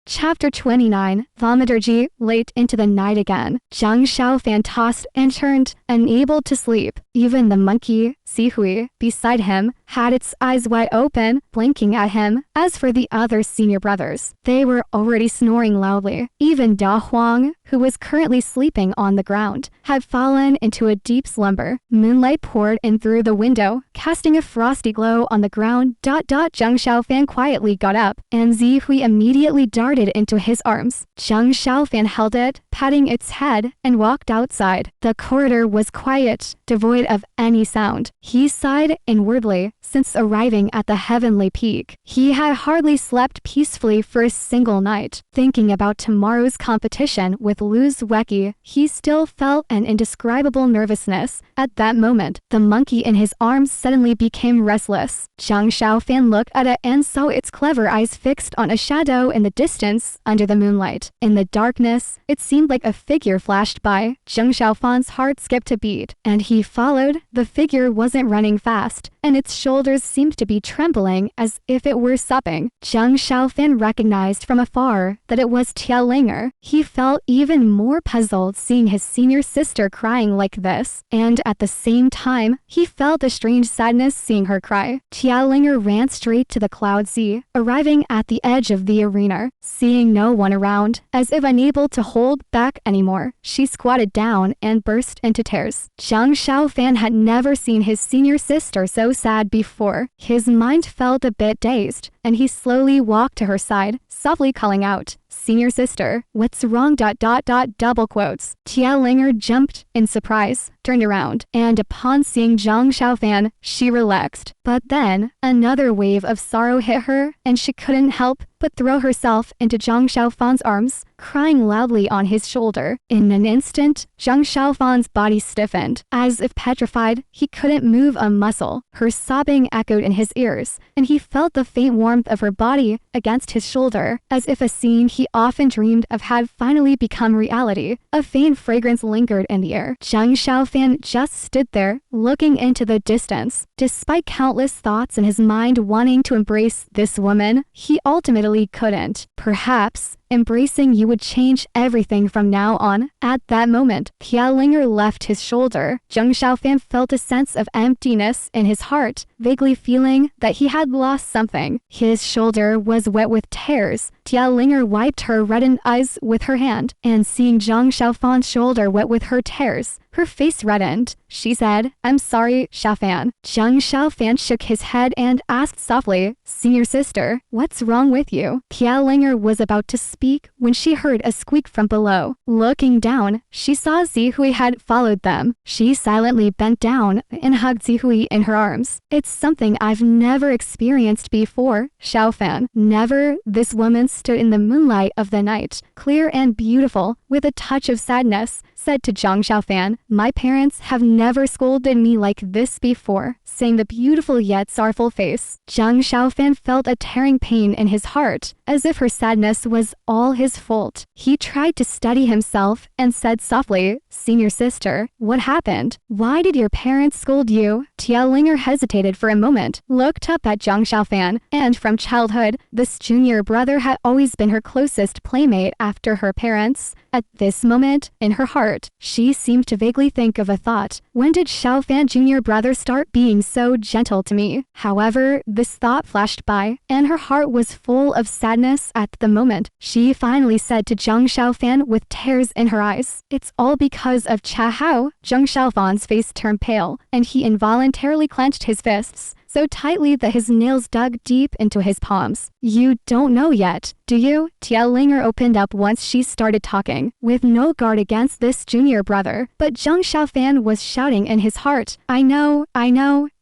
Chapter 29, Thaumaturgy. Late into the night again, Zhang Xiaofan tossed and turned, unable to sleep. Even the monkey, Zihui, beside him, had its eyes wide open, blinking at him. As for the other senior brothers, they were already snoring loudly. Even Da Huang, who was currently sleeping on the ground, had fallen into a deep slumber. Moonlight poured in through the window, casting a frosty glow on the ground. Zhang Xiaofan quietly got up, and Zihui immediately darted into his arms. Zhang Xiaofan held it, patting its head, and walked outside. The corridor was quiet, devoid of any sound. He sighed inwardly. Since arriving at the heavenly peak, he had hardly slept peacefully for a single night. Thinking about tomorrow's competition with Lu Zwecki, he still felt an indescribable nervousness. At that moment, the monkey in his arms suddenly became restless. Zhang Xiaofan looked at it and saw its clever eyes fixed on a shadow in the distance under the moonlight. In the darkness, it seemed like a figure flashed by. Zhang Xiaofan's heart skipped a beat, and he followed. The figure wasn't running fast, and its shoulders seemed to be trembling as if it were sobbing. Zhang Xiaofan recognized from afar that it was Tianyin. He felt even more puzzled seeing his senior sister crying like this, and at the same time, he felt a strange sadness seeing her cry. Tianyin ran straight to the cloud sea, arriving at the edge of the arena. Seeing no one around, as if unable to hold back anymore, she squatted down and burst into tears. Zhang Xiaofan had never seen his senior sister so sad before. His mind felt a bit dazed, and he slowly walked to her side, softly calling out, "Senior sister, what's wrong? Double quotes. Tianyin jumped in surprise, turned around, and upon seeing Zhang Xiaofan, she relaxed. But then, another wave of sorrow hit her, and she couldn't help but throw herself into Zhang Xiaofan's arms, crying loudly on his shoulder. In an instant, Zhang Xiaofan's body stiffened. As if petrified, he couldn't move a muscle. Her sobbing echoed in his ears, and he felt the faint warmth of her body against his shoulder, as if a scene he often dreamed of had finally become reality. A faint fragrance lingered in the air. Zhang Xiaofan just stood there, looking into the distance. Despite countless thoughts in his mind wanting to embrace this woman, he ultimately couldn't. Perhaps embracing you would change everything from now on. At that moment, Tianyin left his shoulder. Zhang Xiaofan felt a sense of emptiness in his heart, vaguely feeling that he had lost something. His shoulder was wet with tears. Tianyin wiped her reddened eyes with her hand, and seeing Zhang Xiaofan's shoulder wet with her tears, her face reddened. She said, "I'm sorry, Xiaofan." Zhang Xiaofan shook his head and asked softly, "Senior sister, what's wrong with you?" Tianyin was about to speak when she heard a squeak from below. Looking down, she saw Zihui had followed them. She silently bent down and hugged Zihui in her arms. "It's something I've never experienced before, Xiaofan." Never. This woman stood in the moonlight of the night, clear and beautiful, with a touch of sadness, said to Zhang Xiaofan, "My parents have never scolded me like this before," saying the beautiful yet sorrowful face. Zhang Xiaofan felt a tearing pain in his heart, as if her sadness was all his fault. He tried to steady himself and said softly, "Senior sister, what happened? Why did your parents scold you?" Tianyin hesitated for a moment, looked up at Zhang Xiaofan, and from childhood, this junior brother had always been her closest playmate after her parents. At this moment, in her heart, she seemed to vaguely think of a thought. When did Xiaofan junior brother start being so gentle to me? However, this thought flashed by, and her heart was full of sadness at the moment. She finally said to Zhang Xiaofan with tears in her eyes, "It's all because of Cha Hao." Zhang Xiaofan's face turned pale, and he involuntarily clenched his fists so tightly that his nails dug deep into his palms. "You don't know yet, do you?" Tianyin opened up once she started talking, with no guard against this junior brother. But Zhang Xiaofan was shouting in his heart, I know,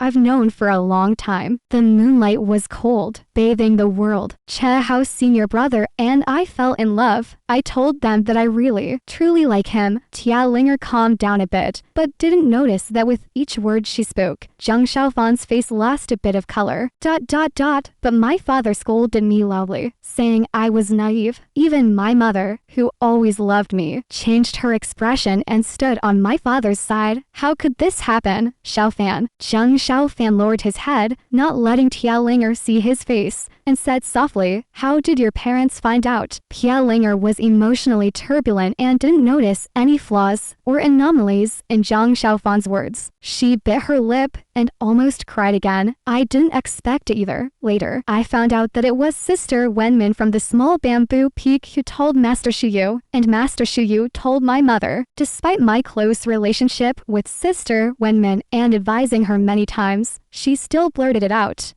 I've known for a long time." The moonlight was cold, bathing the world. Che Hao's senior brother and I fell in love. I told them that I really, truly like him. Tianyin calmed down a bit, but didn't notice that with each word she spoke, Zhang Xiaofan's face lost a bit of color. But my father scolded me loudly, saying I was naive. Even my mother, who always loved me, changed her expression and stood on my father's side. How could this happen, Xiaofan? Zhang Xiaofan lowered his head, not letting Tianyin see his face, and said softly, "How did your parents find out?" Pielinger was emotionally turbulent and didn't notice any flaws or anomalies in Zhang Xiaofan's words. She bit her lip and almost cried again. "I didn't expect it either. Later, I found out that it was Sister Wenmin from the small bamboo peak who told Master Shuyu, and Master Shuyu told my mother. Despite my close relationship with Sister Wenmin and advising her many times, she still blurted it out.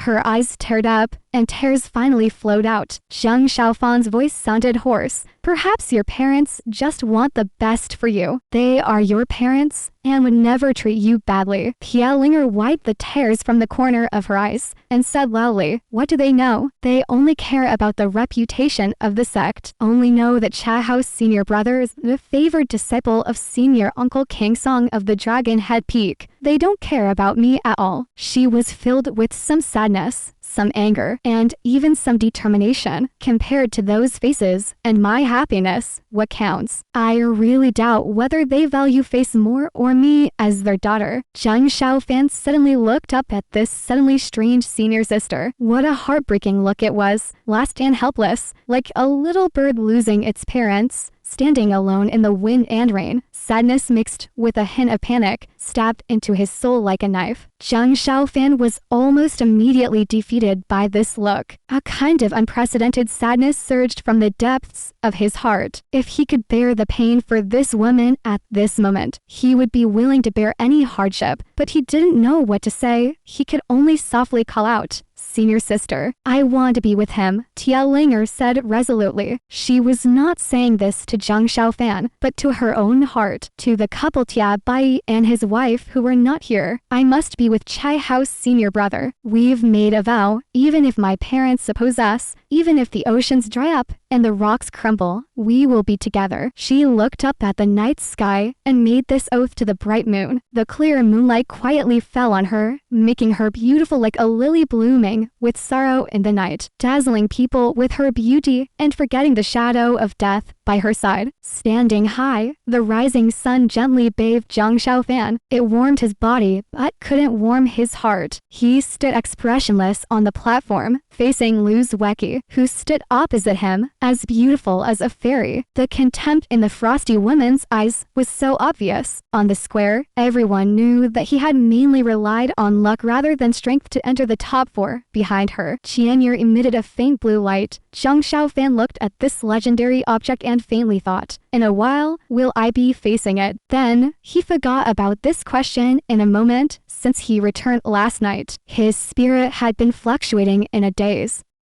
Her eyes teared up, and tears finally flowed out. Zhang Xiaofan's voice sounded hoarse. Perhaps your parents just want the best for you. They are your parents and would never treat you badly." Pielinger wiped the tears from the corner of her eyes and said loudly, "What do they know? They only care about the reputation of the sect. Only know that Cha Hao's senior brother is the favored disciple of senior uncle King Song of the Dragon Head Peak. They don't care about me at all." She was filled with some sadness, some anger, and even some determination. Compared to those faces and my happiness, what counts? I really doubt whether they value face more or me as their daughter. Zhang Xiaofan suddenly looked up at this suddenly strange senior sister. What a heartbreaking look it was, lost and helpless, like a little bird losing its parents, standing alone in the wind and rain. Sadness mixed with a hint of panic stabbed into his soul like a knife. Zhang Xiaofan was almost immediately defeated by this look. A kind of unprecedented sadness surged from the depths of his heart. If he could bear the pain for this woman at this moment, he would be willing to bear any hardship, but he didn't know what to say. He could only softly call out, "Senior sister, I want to be with him," Pielinger said resolutely. She was not saying this to Zhang Xiaofan, but to her own heart, to the couple Tia Bai and his wife who were not here. "I must be with Chai Hao's senior brother. We've made a vow, even if my parents oppose us, even if the oceans dry up and the rocks crumble, we will be together." She looked up at the night sky and made this oath to the bright moon. The clear moonlight quietly fell on her, making her beautiful like a lily blooming with sorrow in the night, dazzling people with her beauty and forgetting the shadow of death by her side. Standing high, the rising sun gently bathed Zhang Xiaofan. It warmed his body, but couldn't warm his heart. He stood expressionless on the platform, facing Lu Zwecki, who stood opposite him, as beautiful as a fairy. The contempt in the frosty woman's eyes was so obvious. On the square, everyone knew that he had mainly relied on luck rather than strength to enter the top four. Behind her, Qianyin emitted a faint blue light. Zhang Xiaofan looked at this legendary object and faintly thought, "In a while, will I be facing it?" Then, he forgot about this question in a moment. Since he returned last night, his spirit had been fluctuating in a daze.